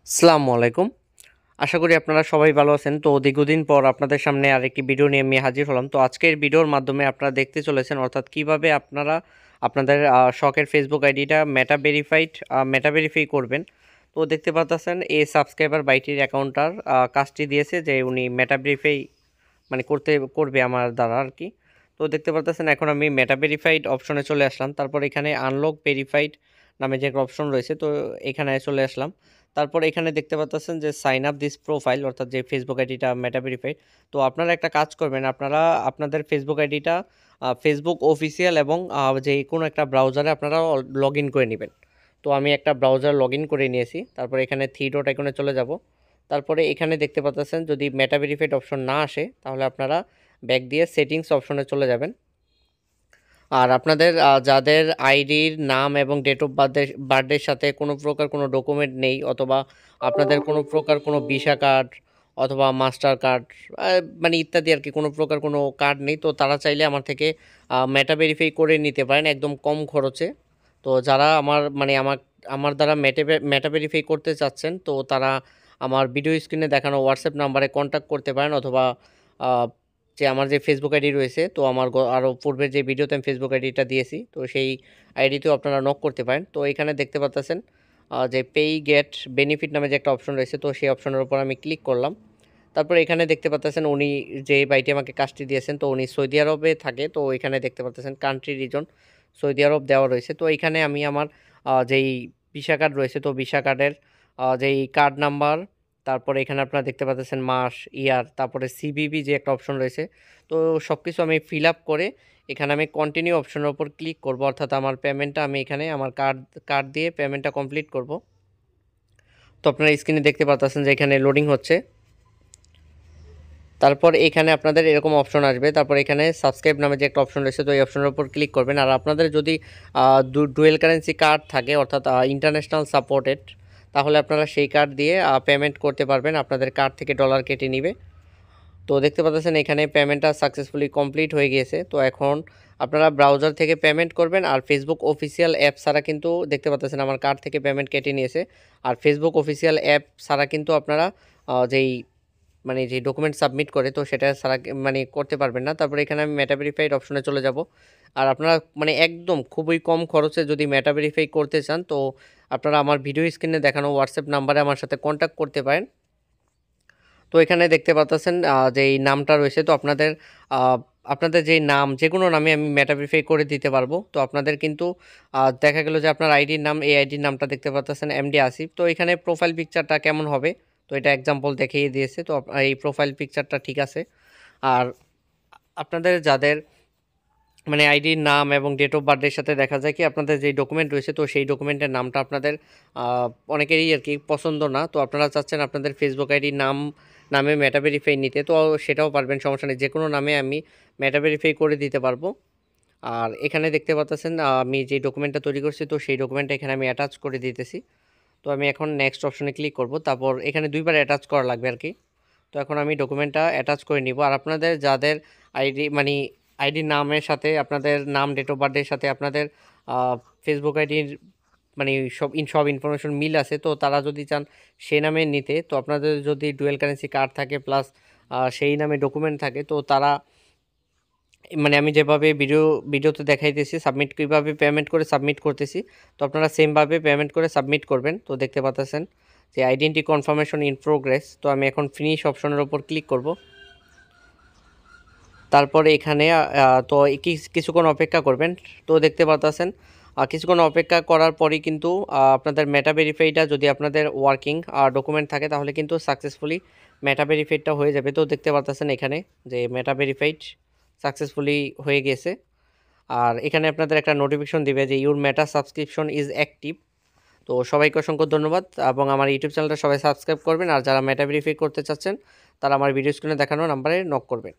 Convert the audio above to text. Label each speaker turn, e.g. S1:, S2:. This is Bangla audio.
S1: আসসালামু আলাইকুম। আশা করি আপনারা সবাই ভালো আছেন। তো দীর্ঘদিন পর আপনাদের সামনে আরেকটি ভিডিও নিয়ে আমি হাজির হলাম। তো আজকের ভিডিওর মাধ্যমে আপনারা দেখতে চলেছেন অর্থাৎ কিভাবে আপনারা আপনাদের শখের ফেসবুক আইডিটা মেটা ভেরিফাই করবেন। তো দেখতে পাচ্ছেন এই সাবস্ক্রাইবার বাইটির অ্যাকাউন্টটার কাজটি দিয়েছে যে উনি মেটা ভেরিফাই মানে করবে আমার দ্বারা আরকি। তো দেখতে পারতেছেন এখন আমি মেটা ভেরিফাইড অপশনে চলে আসলাম। তারপর এখানে আনলক ভেরিফাইড নামে যে একটা অপশন রয়েছে তো এখানে চলে আসলাম। তারপর এখানে দেখতে পাচ্ছেন যে সাইন আপ দিস প্রোফাইল অর্থাৎ যে ফেসবুক আইডিটা মেটা ভেরিফাইড। তো আপনারা একটা কাজ করবেন, আপনারা আপনাদের ফেসবুক আইডিটা ফেসবুক অফিসিয়াল এবং যে কোনো একটা ব্রাউজারে আপনারা লগ ইন করে নেবেন। তো আমি একটা ব্রাউজার লগ ইন করে নিয়েছি। তারপরে এখানে থ্রি ডট আইকনে চলে যাব। তারপরে এখানে দেখতে পাচ্ছেন যদি মেটা ভেরিফাইড অপশন না আসে তাহলে আপনারা ব্যাক দিয়ে সেটিংস অপশনে চলে যাবেন। আর আপনাদের যাদের আইডির নাম এবং ডেট অফ বার্থডের সাথে কোনো প্রকার কোনো ডকুমেন্ট নেই, অথবা আপনাদের কোনো প্রকার কোনো ভিসা কার্ড অথবা মাস্টার কার্ড মানে ইত্যাদি আর কি কোনো প্রকার কোনো কার্ড নেই, তো তারা চাইলে আমার থেকে মেটা ভেরিফাই করে নিতে পারেন একদম কম খরচে। তো যারা আমার আমার দ্বারা মেটা ভেরিফাই করতে চাচ্ছেন তো তারা আমার ভিডিও স্ক্রিনে দেখানো হোয়াটসঅ্যাপ নাম্বারে কন্ট্যাক্ট করতে পারেন, অথবা যে আমার যে ফেসবুক আইডি রয়েছে তো আমার আরও পূর্বের যে ভিডিওতে আমি ফেসবুক আইডিটা দিয়েছি তো সেই আইডিতেও আপনারা নক করতে পারেন। তো এখানে দেখতে পাচ্ছেন যে পেই গেট বেনিফিট নামে যে একটা অপশন রয়েছে তো সেই অপশনের উপর আমি ক্লিক করলাম। তারপর এখানে দেখতে পাচ্ছেন উনি যে ভাইটি আমাকে কাজটি দিয়েছেন তো উনি সৌদি আরবে থাকে। তো এখানে দেখতে পাচ্ছেন কান্ট্রি রিজন সৌদি আরব দেওয়া রয়েছে। তো এখানে আমি আমার যেই ভিসা কার্ড রয়েছে তো ভিসা কার্ডের যেই কার্ড নাম্বার, তারপরে এখানে আপনারা দেখতে পাচ্ছেন মাস, ইয়ার, তারপরে সিভিভি যে একটা অপশন রয়েছে তো সব কিছু আমি ফিল আপ করে এখানে আমি কন্টিনিউ অপশনের উপর ক্লিক করব, অর্থাৎ আমার পেমেন্টটা আমি এখানে আমার কার্ড দিয়ে পেমেন্টটা কমপ্লিট করব। তো আপনারা স্ক্রিনে দেখতে পাচ্ছেন যে এখানে লোডিং হচ্ছে। তারপর এখানে আপনাদের এরকম অপশন আসবে, তারপর এখানে সাবস্ক্রাইব নামে যে একটা অপশন রয়েছে তো এই অপশনের উপর ক্লিক করবেন। আর আপনাদের যদি ডুয়েল কারেন্সি কার্ড থাকে অর্থাৎ ইন্টারন্যাশনাল সাপোর্টেড, তাহলে আপনারা সেই কার্ড দিয়ে পেমেন্ট করতে পারবেন, আপনাদের কার্ড থেকে ডলার কেটে নিবে। তো দেখতে পাচ্ছেন এখানে পেমেন্টটা সাকসেসফুলি কমপ্লিট হয়ে গিয়েছে। তো এখন আপনারা ব্রাউজার থেকে পেমেন্ট করবেন, আর ফেসবুক অফিসিয়াল অ্যাপ ছাড়া কিন্তু দেখতে পাচ্ছেন আমার কার্ড থেকে পেমেন্ট কেটে নিয়েছে। আর ফেসবুক অফিসিয়াল অ্যাপ ছাড়া কিন্তু আপনারা যেই যে ডকুমেন্ট সাবমিট করে তো সেটা ছাড়া করতে পারবেন না। তারপরে এখানে আমি মেটা ভেরিফাইড অপশনে চলে যাব। আর আপনারা একদম খুবই কম খরচে যদি মেটা ভেরিফাই করতে চান তো আপনারা আমার ভিডিও স্ক্রিনে দেখানো হোয়াটসঅ্যাপ নাম্বারে আমার সাথে কন্ট্যাক্ট করতে পারেন। তো এখানে দেখতে পাচ্ছেন যে এই নামটা রয়েছে তো আপনাদের যেই নাম যে কোনো নামে আমি মেটা ভেরিফাই করে দিতে পারবো। তো আপনাদের কিন্তু দেখা গেল যে আপনার আইডির নাম, এই আইডির নামটা দেখতে পাচ্ছেন এমডি আসিফ। তো এখানে প্রোফাইল পিকচারটা কেমন হবে তো এটা এক্সাম্পল দেখিয়ে দিয়েছে। তো এই প্রোফাইল পিকচারটা ঠিক আছে। আর আপনাদের যাদের আইডির নাম এবং ডেট অফ বার্থের সাথে দেখা যায় কি আপনাদের যেই ডকুমেন্ট রয়েছে তো সেই ডকুমেন্টের নামটা আপনাদের অনেকেরই আর কি পছন্দ না, তো আপনারা চাচ্ছেন আপনাদের ফেসবুক আইডির নামে মেটা ভেরিফাই নিতে, তো সেটাও পারবেন, সমস্যা নেই, যে কোনো নামে আমি মেটা ভেরিফাই করে দিতে পারবো। আর এখানে দেখতে পাচ্ছেন আমি যে ডকুমেন্টটা তৈরি করছি তো সেই ডকুমেন্টটা এখানে আমি অ্যাটাচ করে দিতেছি। তো আমি এখন নেক্সট অপশনে ক্লিক করব, তারপর এখানে দুইবার অ্যাটাচ করা লাগবে আর কি। তো এখন আমি ডকুমেন্টটা অ্যাটাচ করে নিব। আর আপনাদের যাদের আইডি আইডির নামের সাথে আপনাদের নাম, ডেট অফ বার্থের সাথে আপনাদের ফেসবুক আইডির সব ইনফরমেশন মিল আছে তো তারা যদি চান সেই নামে নিতে, তো আপনাদের যদি ডুয়েল কারেন্সি কার্ড থাকে প্লাস সেই নামে ডকুমেন্ট থাকে তো তারা আমি যেভাবে ভিডিওতে দেখাইতেছি কীভাবে পেমেন্ট করে সাবমিট করতেছি তো আপনারা সেমভাবে পেমেন্ট করে সাবমিট করবেন। তো দেখতে পাচ্ছেন যে আইডেন্টি কনফার্মেশন ইন প্রোগ্রেস, তো আমি এখন ফিনিশ অপশনের উপর ক্লিক করব। তারপরে এখানে তো কিছুক্ষণ অপেক্ষা করবেন। তো দেখতে পাচ্ছেন কিছুক্ষণ অপেক্ষা করার পরই কিন্তু আপনাদের মেটা ভেরিফাইটা যদি আপনাদের ওয়ার্কিং ডকুমেন্ট থাকে তাহলে কিন্তু সাকসেসফুলি মেটা ভেরিফাইডটা হয়ে যাবে। তো দেখতে পাচ্ছেন এখানে যে মেটা ভেরিফাইড সাকসেসফুলি হয়ে গেছে। আর এখানে আপনাদের একটা নোটিফিকেশন দিবে যে your meta subscription is active. তো সবাইকে অসংখ্য ধন্যবাদ এবং আমার ইউটিউব চ্যানেলটা সবাই সাবস্ক্রাইব করবেন। আর যারা মেটা ভেরিফাই করতে চাচ্ছেন তারা আমার ভিডিও স্ক্রিনে দেখানো নাম্বারে নক করবেন।